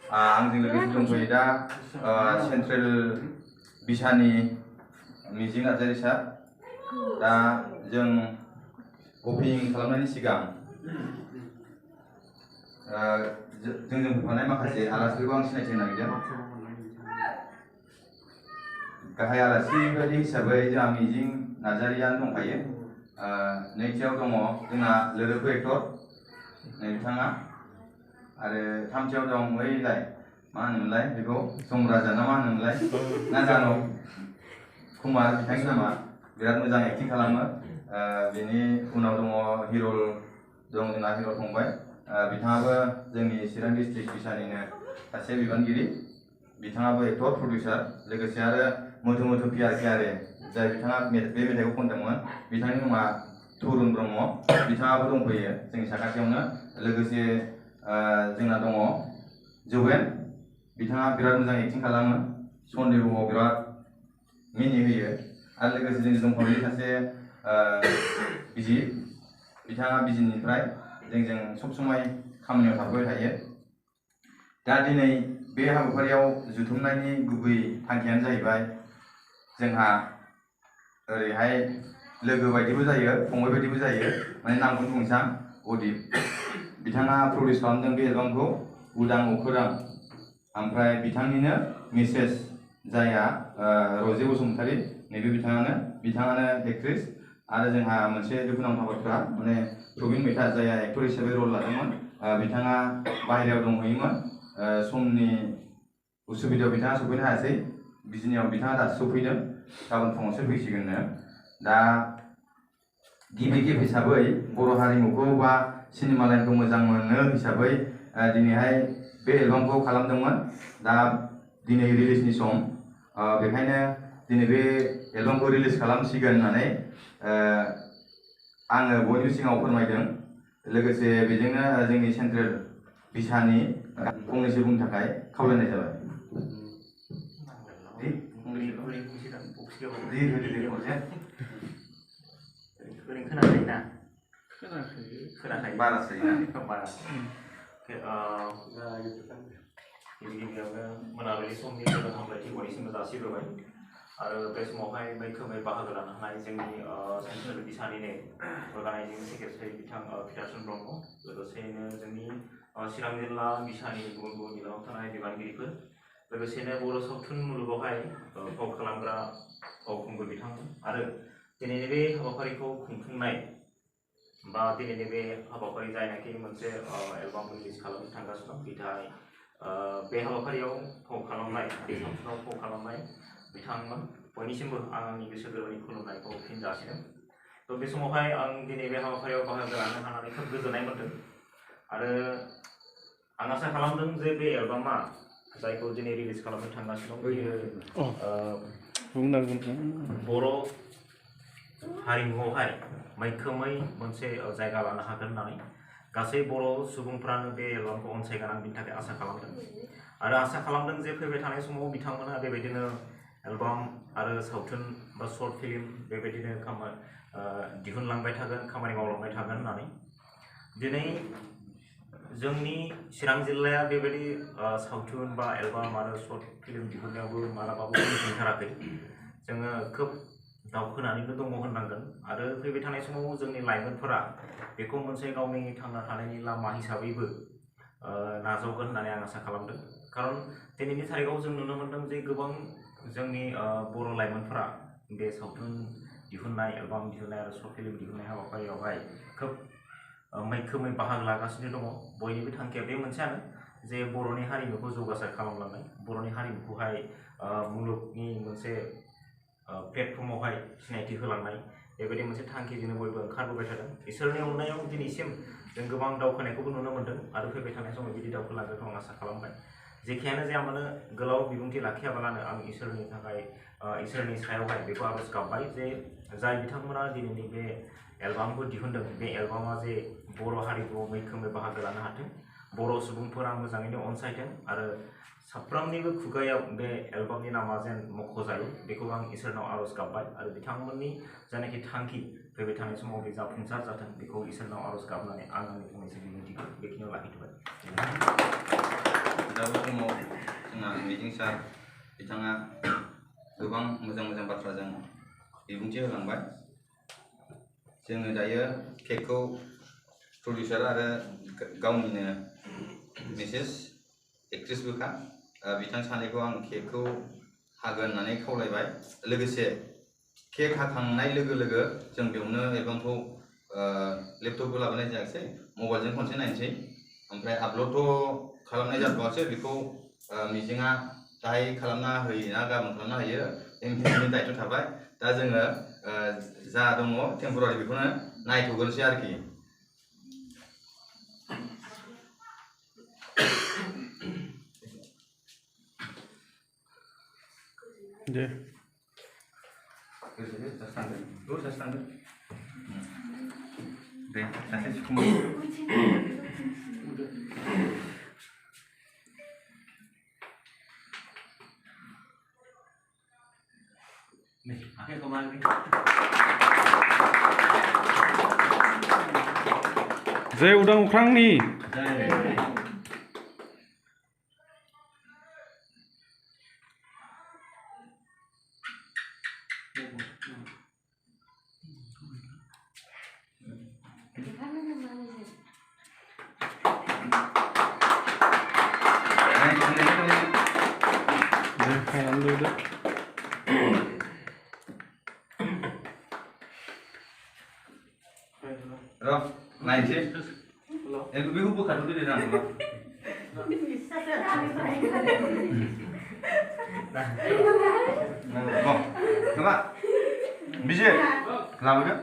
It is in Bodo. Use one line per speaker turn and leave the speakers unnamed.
आंजों लोगोसे दंफैयो दा सेन्ट्रेल बिसानि मिजिं नार्जारि सार। दा जों अपेनिं खालामनायनि सिगां जोंजों फैफानाय माखासे आलासिफोरखौ आं सिनायथि होनो नागिरदों। गाहाय आलासि बायदि हिसाबै जोंहा मिजिं नार्जारियानो दंखायो। नैथियाव दङ जोंना लोरोफो एक्टर नै बिथाङा, आरो थामथियाव दं बैलाय मा होनोमोनलाय बेखौ समराजा ना मा होनोमोनलाय ना जानो कुमार, बिथांनि नामा बिराद मोजां एक्टिं खालामो। बेनि उनाव दङ हिरल दं जोंना हिरल फंबाय, बिथाङाबो जोंनि चिरां डिस्ट्रिक्ट बिसानिनो सासे बिबानगिरि। बिथाङाबो एक्टर प्रडिउसार, लोगोसे आरो मोथो मोथो पियार पियारे जाय बिथाङा बे मेथाइखौ खनदोंमोन, बिथांनि मुङा थरुन ब्रह्म, बिथाङाबो दंफैयो जोंनि साखाथियावनो। लोगोसे जोंना दङ जौवेन, बिथाङा बिराद मोजां एक्टिं खालामो, सन्देहआव बिराद मिनिहोयो। आरो लोगोसे जोंनि दंफायो सासे बिजि, बिथाङा बिजिनिफ्राय जोंजों सब समय खामानियाव थाफाबाय थायो। दा दिनै बे हाबाफारियाव जुथुमनायनि गुबै थांखियानो जाहैबाय जोंहा ओरैहाय लोगो बायदिबो जायो, फंबाय बायदिबो जायो, माने नामखौनो बुंनोसै आं, अदिप। बिथाङा प्रडिउस खालामदों बे एलबामखौ, उदां अखोरां। ओमफ्राय बिथांनिनो मिसेस जायहा रजे बसुमतारी, नैबे बिथाङानो एक्ट्रेस। आरो जोंहा मोनसे दुखुनांथाव बाथ्रा, माने प्रबिन मैथा जायहा एक्टर हिसाबै रल लादोंमोन, बिथाङा बाहेरायाव दंहैयोमोन, समनि उसुबिदायाव बिथाङा सफैनो हायासै। बिजिनियाव बिथाङा दासो सफैदों, गाबोन फुङावसो फैसिगोननो। दा गिबि खेब हिसाबै बर' हारिमुखौ बा सिनेमा लाइनखौ मोजां मोनो हिसाबै दिनैहाय बे एलबामखौ खालामदोंमोन। दा दिनै रिलिजनि सम, बेखायनो दिनै बे एलबामखौ रिलिज खालामसिगोन होननानै आङो बयनिबो सिगाङाव फोरमायदों। लोगोसे बेजोंनो जोंनि सेन्ट्रेल बिसानि फंनैसो बुंनो थाखाय खावलायनाय जाबाय।
गिबियावनो मोनाबिलि समनि गोजोन हामलायथि बयनिसिमबो जासिहोबाय। आरो बे समावहाय मैखोमै बाहागो लानो हानाय जोंनि सेन्ट्रेल बिसानिनो अर्गानाइजिं सेक्रेटारि बिथां पिटारसन ब्रह्म, लोगोसेनो जोंनि चिरां जिल्ला बिसानि गुबुन गुबुन जिल्लायाव थानाय बिबानगिरिफोर, लोगोसेनो बर' सावथुन मुलुगावहाय फाव खालामग्रा फावखुंगुर बिथांमोन, आरो दिनैनि बे हाबाफारिखौ खुंफुंनाय बा दिनैनि बे हाबाफारि जायनाखि मोनसे एलबाम रिलिज खालामनो थांगासिनो दं, बिथां बे हाबाफारियाव फाव खालामनाय, बे सावथुनाव फाव खालामनाय बिथांमोन बयनिसिमबो आंनि गोसो गोरबोनि खुलुमनायखौ फिन जासिदों। थ' बे समावहाय आं दिनै बे हाबाफारियाव बाहागो लानो हानानै खोब गोजोननाय मोन्दों। आरो आं आसा खालामदों जे बे एलबामा जायखौ दिनै रिलिज खालामनो थांगासिनो दं, बेयो बर' हारिमुआवहाय मैखोमै मोनसे जायगा लानो हागोन होननानै गासै बर' सुबुंफ्रानो बे एलबामखौ अनसायगोन आं बिनि थाखाय आसा खालामदों। आरो आसा खालामदों जे फैबाय थानाय समाव बिथांमोना बेबायदिनो एलबाम आरो सावथुन बा सर्ट फिल्म बेबायदिनो दिहुनलांबाय थागोन, खामानि मावलांबाय थागोन होननानै। दिनै जोंनि चिरां जिल्लाया बेबायदि सावथुन बा एलबाम आरो सर्ट फिल्म दिहुननायावबो मालाबाबो उनफिनथाराखै। जोङो खोब दावखोनानैनो दङ होननांगोन। आरो फैबाय थानाय समाव जोंनि लाइमोनफोरा बेखौ मोनसे गावनि थांना थानायनि लामा हिसाबैबो नाजावगोन होननानै आं आसा खालामदों। खारन दिनैनि थारिखआव जों नुनो मोन्दों जे गोबां जोंनि बर' लाइमोनफोरा बे सावथुन दिहुननाय, एलबाम दिहुननाय आरो सर्ट फिल्म दिहुननाय हाबाफारियावहाय खोब मैखोमै बाहागो लागासिनो दङ। बयनिबो थांखिया बे मोनसेयानो जे बर'नि हारिमुखौ जौगासार खालामलांनाय, बर'नि हारिमुखौहाय मुलुगनि मोनसे प्लेटफर्मावहाय सिनायथि होलांनाय, बेबायदि मोनसे थांखिजोंनो बयबो ओंखारबोबाय थादों। इसोरनि अननायाव दिनैसिम जों गोबां दावखोनायखौबो नुनो मोन्दों, आरो फैबाय थानाय समाव बिदि दावखोलांगोनखौ आं आसा खालामबाय। जेखियानो जाया मानो गोलाव बिबुंथि लाखियाबालानो आं इसोरनि थाखाय इसोरनि सायावहाय बेखौ आर'ज गाबबाय जे जाय बिथांमोना दिनैनि बे एलबामखौ दिहुनदों, बे एलबामा जे बर' हारिखौ मैखोमै बाहागो लानो हाथों, बर' सुबुंफोरा मोजाङैनो अनसायथों, आरो साफ्रोमनिबो खुगायाव बे एलबामनि नामा जेन मख'जायो, बेखौ आं इसोरनाव आर'ज गाबबाय। आरो बिथांमोननि जायनाखि थांखि फैबाय थानाय समाव बे जाफुंसार जाथों, बेखौ इसोरनाव आर'ज गाबनानै आं आंनि फंनैसो बिबुंथिखौ बेखिनियाव लाखिथ'बाय।
दा समाव जोंना मिजिं सार बिथाङा गोबां मोजां बाथ्राजों बिबुंथि होलांबाय। जोङो दायो केकखौ प्रडिउसार आरो गावनिनो मिसेस एक्ट्रेसबोखा बिथां सानैखौ आं केकखौ हागोन होननानै खावलायबाय। लोगोसे केक हाखांनाय लोगो लोगो जों बेयावनो एलबामखौ लेपटपबो लाबोनाय जायाखिसै, मबाइलजों खनसे नायनोसै। ओमफ्राय आपल'डथ' खालामनाय जाथ'वासै, बेखौ मिजिङा दाहाय खालामना होयो ना गाबोन खालामना होयो बेनि दायथ' थाबाय। दा जोङो जा दङ टेम्परारि बेखौनो नायथ'ग्रोनोसै आरोखि।
दे
दे सासे सिफुं
जय उदां अख्रांनि
र' नायनोसै बेखौ बोखारनो दे नांगौ नङा बिजय लाबोदो